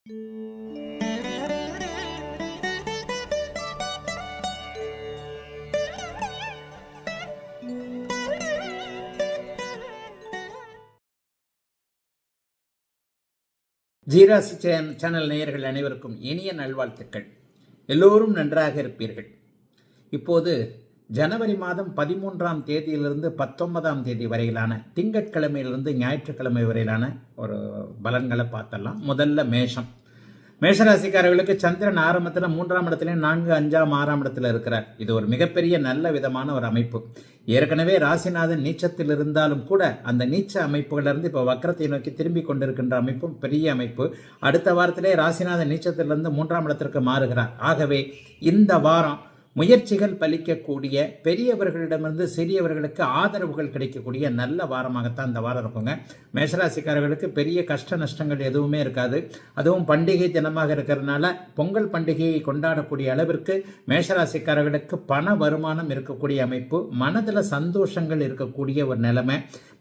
ஜீராசி channel நேயர்கள் அனைவருக்கும் இனிய நல்வாழ்த்துக்கள். எல்லோரும் நன்றாக இருப்பீர்கள். இப்போது ஜனவரி மாதம் 13ஆம் தேதியிலிருந்து 19ஆம் தேதி வரையிலான திங்கட்கிழமையிலிருந்து ஞாயிற்றுக்கிழமை வரையிலான ஒரு பலன்களை பார்த்தலாம். முதல்ல மேஷராசிக்காரர்களுக்கு சந்திரன் ஆரம்பத்தில் 3ஆம் இடத்துலையும் 4, 5, 6ஆம் இடத்துல இருக்கிறார். இது ஒரு மிகப்பெரிய நல்ல விதமான ஒரு அமைப்பு. ஏற்கனவே ராசிநாதன் நீச்சத்தில் இருந்தாலும் கூட அந்த நீச்ச அமைப்புகளிலிருந்து இப்போ வக்கரத்தை நோக்கி திரும்பி கொண்டிருக்கின்ற அமைப்பும் பெரிய அமைப்பு. அடுத்த வாரத்திலே ராசிநாதன் நீச்சத்திலிருந்து 3ஆம் இடத்திற்கு மாறுகிறார். ஆகவே இந்த வாரம் முயற்சிகள் பலிக்கக்கூடிய, பெரியவர்களிடமிருந்து சிறியவர்களுக்கு ஆதரவுகள் கிடைக்கக்கூடிய நல்ல வாரமாகத்தான் இந்த வாரம் இருக்குங்க. மேஷராசிக்காரர்களுக்கு பெரிய கஷ்ட நஷ்டங்கள் எதுவுமே இருக்காது. அதுவும் பண்டிகை தினமாக இருக்கிறதுனால பொங்கல் பண்டிகையை கொண்டாடக்கூடிய அளவிற்கு மேஷராசிக்காரர்களுக்கு பண வருமானம் இருக்கக்கூடிய அமைப்பு, மனதில் சந்தோஷங்கள் இருக்கக்கூடிய ஒரு நிலைமை,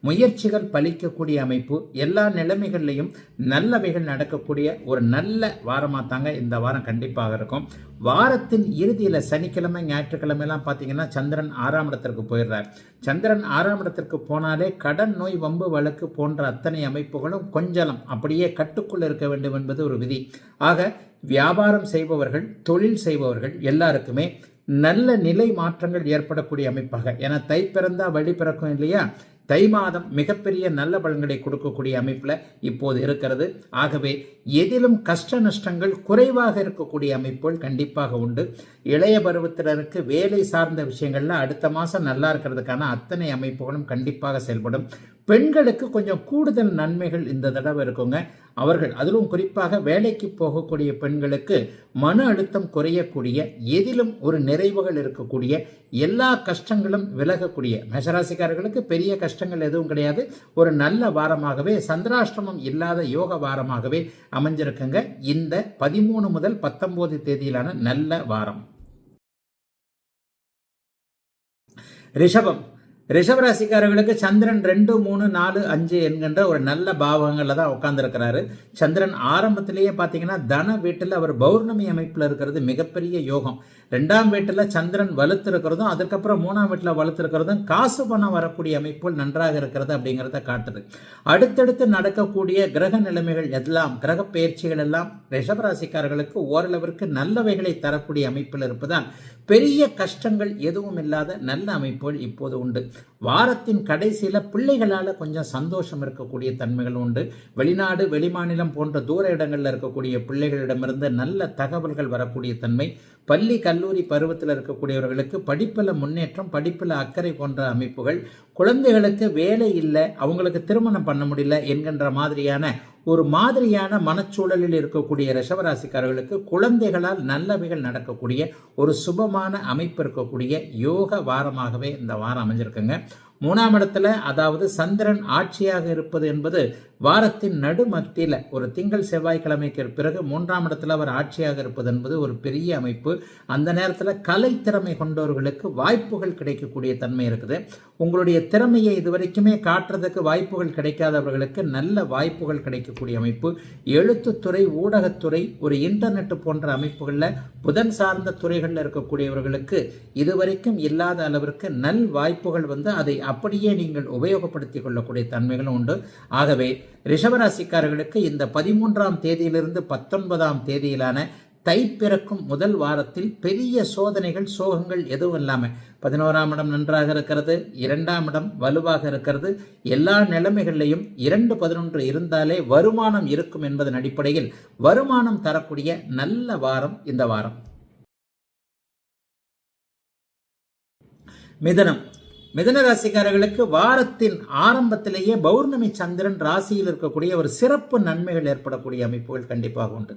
முயற்சிகள் பலிக்கக்கூடிய அமைப்பு, எல்லா நிலைமைகள்லையும் நல்லவைகள் நடக்கக்கூடிய ஒரு நல்ல வாரமாக தாங்க இந்த வாரம் கண்டிப்பாக இருக்கும். வாரத்தின் இறுதியில் சனிக்கிழமை ஞாயிற்றுக்கிழமைலாம் பார்த்தீங்கன்னா சந்திரன் 6ஆம் இடத்திற்கு போயிடுறார். சந்திரன் 6ஆம் இடத்திற்கு போனாலே கடன், நோய், வம்பு, வழக்கு போன்ற அத்தனை அமைப்புகளும் கொஞ்சம் அப்படியே கட்டுக்குள் இருக்க வேண்டும் என்பது ஒரு விதி. ஆக வியாபாரம் செய்பவர்கள், தொழில் செய்பவர்கள் எல்லாருக்குமே நல்ல நிலை மாற்றங்கள் ஏற்படக்கூடிய அமைப்பாக, ஏன்னா தை பிறந்தா வழி பிறக்கும் இல்லையா, தை மாதம் மிகப்பெரிய நல்ல பலன்களை கொடுக்கக்கூடிய அமைப்பில் இப்போது இருக்கிறது. ஆகவே எதிலும் கஷ்ட நஷ்டங்கள் குறைவாக இருக்கக்கூடிய அமைப்புகள் கண்டிப்பாக உண்டு. இளைய பருவத்தினருக்கு வேலை சார்ந்த விஷயங்கள்ல அடுத்த மாதம் நல்லா இருக்கிறதுக்கான அத்தனை அமைப்புகளும் கண்டிப்பாக செயல்படும். பெண்களுக்கு கொஞ்சம் கூடுதல் நன்மைகள் இந்த தடவை இருக்குங்க. அவர்கள் அதிலும் குறிப்பாக வேலைக்கு போகக்கூடிய பெண்களுக்கு மன அழுத்தம் குறையக்கூடிய, எதிலும் ஒரு நிறைவுகள் இருக்கக்கூடிய, எல்லா கஷ்டங்களும் விலகக்கூடிய, மேஷராசிக்காரர்களுக்கு பெரிய கஷ்டங்கள் எதுவும் கிடையாது. ஒரு நல்ல வாரமாகவே, சந்திராஷ்டமம் இல்லாத யோக வாரமாகவே அமைஞ்சிருக்குங்க இந்த 13 முதல் 19 தேதியிலான நல்ல வாரம். ரிஷபராசிக்காரர்களுக்கு சந்திரன் 2, 3, 4, 5 என்கின்ற ஒரு நல்ல பாவங்களில் தான் உட்கார்ந்துருக்கிறாரு. சந்திரன் ஆரம்பத்திலேயே பார்த்தீங்கன்னா தன வீட்டில் அவர் பௌர்ணமி அமைப்பில் இருக்கிறது மிகப்பெரிய யோகம். 2ஆம் வீட்டில் சந்திரன் வலுத்திருக்கிறதும், அதுக்கப்புறம் 3ஆம் வீட்டில் வலுத்திருக்கிறதும் காசு பணம் வரக்கூடிய அமைப்புகள் நன்றாக இருக்கிறது அப்படிங்கிறத காட்டுது. அடுத்தடுத்து நடக்கக்கூடிய கிரக நிலைமைகள் எல்லாம், கிரக பயிற்சிகள் எல்லாம் ரிஷபராசிக்காரர்களுக்கு ஓரளவிற்கு நல்லவைகளை தரக்கூடிய அமைப்பில் இருப்பதால் பெரிய கஷ்டங்கள் எதுவும் இல்லாத நல்ல அமைப்புகள் இப்போது உண்டு. வாரத்தின் கடைசியில் பிள்ளைகளால் கொஞ்சம் சந்தோஷம் இருக்கக்கூடிய தன்மைகள் உண்டு. வெளிநாடு, வெளிமாநிலம் போன்ற தூர இடங்களில் இருக்கக்கூடிய பிள்ளைகளிடமிருந்து நல்ல தகவல்கள் வரக்கூடிய தன்மை. பள்ளி, கல்லூரி பருவத்தில் இருக்கக்கூடியவர்களுக்கு படிப்பில் முன்னேற்றம், படிப்பில் அக்கறை போன்ற அமைப்புகள். குழந்தைகளுக்கு வேலை இல்லை, அவங்களுக்கு திருமணம் பண்ண முடியல என்கின்ற மாதிரியான மனச்சூழலில் இருக்கக்கூடிய ரிஷபராசிக்காரர்களுக்கு குழந்தைகளால் நல்லவைகள் நடக்கக்கூடிய ஒரு சுபமான அமைப்பு இருக்கக்கூடிய யோக வாரமாகவே இந்த வாரம் அமைஞ்சிருக்குங்க. 3ஆம் இடத்துல, அதாவது சந்திரன் ஆட்சியாக இருப்பது என்பது வாரத்தின் நடுமத்தியில் ஒரு திங்கள் செவ்வாய்க்கிழமைக்கு பிறகு 3ஆம் இடத்துல அவர் ஆட்சியாக இருப்பது என்பது ஒரு பெரிய அமைப்பு. அந்த நேரத்தில் கலை திறமை கொண்டவர்களுக்கு வாய்ப்புகள் கிடைக்கக்கூடிய தன்மை இருக்குது. உங்களுடைய திறமையை இதுவரைக்குமே காட்டுறதுக்கு வாய்ப்புகள் கிடைக்காதவர்களுக்கு நல்ல வாய்ப்புகள் கிடைக்கக்கூடிய அமைப்பு. எழுத்துத்துறை, ஊடகத்துறை, ஒரு இன்டர்நெட் போன்ற அமைப்புகளில் புதன் சார்ந்த துறைகளில் இருக்கக்கூடியவர்களுக்கு இதுவரைக்கும் இல்லாத அளவிற்கு நல் வாய்ப்புகள் அதை அப்படியே நீங்கள் உபயோகப்படுத்திக் கொள்ளக்கூடிய தன்மைகளும் உண்டு. ஆகவே ரிஷபராசிக்காரர்களுக்கு இந்த 13ஆம் தேதியிலிருந்து 19ஆம் தேதியிலான தை பிறக்கும் முதல் வாரத்தில் பெரிய சோதனைகள், சோகங்கள் எதுவும் இல்லாமல் 11ஆம் இடம் நன்றாக இருக்கிறது, 2ஆம் இடம் வலுவாக இருக்கிறது. எல்லா நிலைமைகளிலையும் 2, 11 இருந்தாலே வருமானம் இருக்கும் என்பதன் அடிப்படையில் வருமானம் தரக்கூடிய நல்ல வாரம் இந்த வாரம். மிதுன ராசிக்காரர்களுக்கு வாரத்தின் ஆரம்பத்திலேயே பௌர்ணமி சந்திரன் ராசியில் இருக்கக்கூடிய ஒரு சிறப்பு நன்மைகள் ஏற்படக்கூடிய அமைப்புகள் கண்டிப்பாக உண்டு.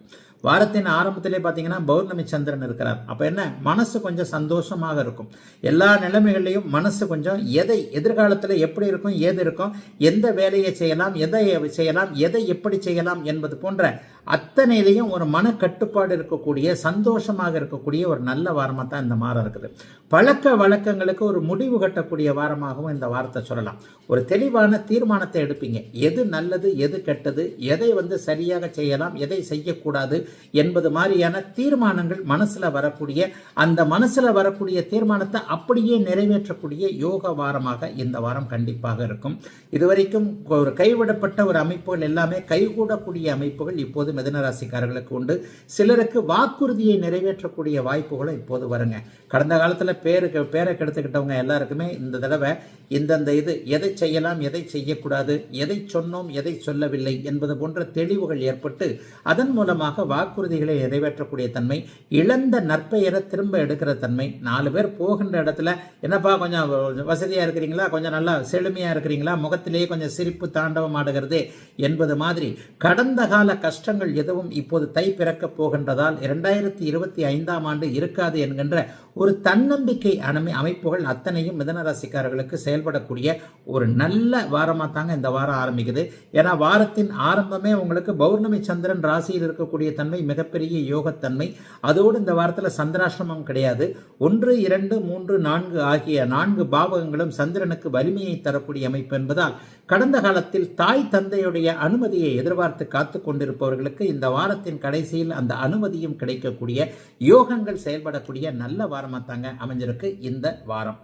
வாரத்தின் ஆரம்பத்திலே பார்த்தீங்கன்னா பௌர்ணமி சந்திரன் இருக்கிறார். அப்போ என்ன, மனசு கொஞ்சம் சந்தோஷமாக இருக்கும். எல்லா நிலைமைகள்லையும் மனசு கொஞ்சம் எதிர்காலத்தில் எப்படி இருக்கும், ஏது இருக்கும், எந்த வேலையை செய்யலாம், எதை எப்படி செய்யலாம் என்பது போன்ற அத்தனையிலையும் ஒரு மனக்கட்டுப்பாடு இருக்கக்கூடிய, சந்தோஷமாக இருக்கக்கூடிய ஒரு நல்ல வாரமாக தான் இந்த வாரம் இருக்குது. பழக்க வழக்கங்களுக்கு ஒரு முடிவு கட்டக்கூடிய வாரமாகவும் இந்த வாரத்தை சொல்லலாம். ஒரு தெளிவான தீர்மானத்தை எடுப்பீங்க. எது நல்லது, எது கெட்டது, எதை சரியாக செய்யலாம், எதை செய்யக்கூடாது என்பது மாதிரியான தீர்மானங்கள் மனசில் வரக்கூடிய, அந்த மனசில் வரக்கூடிய தீர்மானத்தை அப்படியே நிறைவேற்றக்கூடிய யோக வாரமாக இந்த வாரம் கண்டிப்பாக இருக்கும். இதுவரைக்கும் ஒரு கைவிடப்பட்ட ஒரு அமைப்புகள் எல்லாமே கைகூடக்கூடிய அமைப்புகள் இப்போது மிதுன ராசிக்காரர்களுக்கு உண்டு. சிலருக்கு வாக்குறுதியை நிறைவேற்றக்கூடிய வாய்ப்புகளும் இப்போது வருங்க. கடந்த காலத்தில் பேரை கெடுத்துக்கிட்டவங்க எல்லாருக்குமே இந்த தடவை இந்தந்த எதை செய்யலாம், எதை செய்யக்கூடாது, எதை சொன்னோம், எதை சொல்லவில்லை என்பது போன்ற தெளிவுகள் ஏற்பட்டு அதன் மூலமாக வாக்குறுதிகளை நிறைவேற்றக்கூடிய தன்மை, இழந்த நற்பெயரை திரும்ப எடுக்கிற தன்மை, 4 பேர் போகின்ற இடத்துல என்னப்பா கொஞ்சம் வசதியாக இருக்கிறீங்களா, கொஞ்சம் நல்லா செழுமையாக இருக்கிறீங்களா, முகத்திலேயே கொஞ்சம் சிரிப்பு தாண்டவம் ஆடுகிறது என்பது மாதிரி கடந்த கால கஷ்டங்கள் எதுவும் இப்போது தை பிறக்கப் போகின்றதால் 2025ஆம் ஆண்டு இருக்காது என்கின்ற ஒரு தன்னம்பிக்கை அமைப்புகள் அத்தனையும் மிதுன ராசிக்காரர்களுக்கு செயல்படக்கூடிய ஒரு நல்ல வாரமாக தாங்க இந்த வாரம் ஆரம்பிக்குது. ஏன்னா வாரத்தின் ஆரம்பமே உங்களுக்கு பௌர்ணமி சந்திரன் ராசியில் இருக்கக்கூடிய தன்மை மிகப்பெரிய யோகத்தன்மை. அதோடு இந்த வாரத்தில் சந்திராஷ்டிரமம் கிடையாது. 1, 2, 3, 4 ஆகிய 4 பாவகங்களும் சந்திரனுக்கு வலிமையை தரக்கூடிய அமைப்பு என்பதால் கடந்த காலத்தில் தாய் தந்தையுடைய அனுமதியை எதிர்பார்த்து காத்து கொண்டிருப்பவர்களுக்கு இந்த வாரத்தின் கடைசியில் அந்த அனுமதியும் கிடைக்கக்கூடிய யோகங்கள் செயல்படக்கூடிய நல்ல வாரமாக தாங்க அமைஞ்சிருக்கு இந்த வாரம்.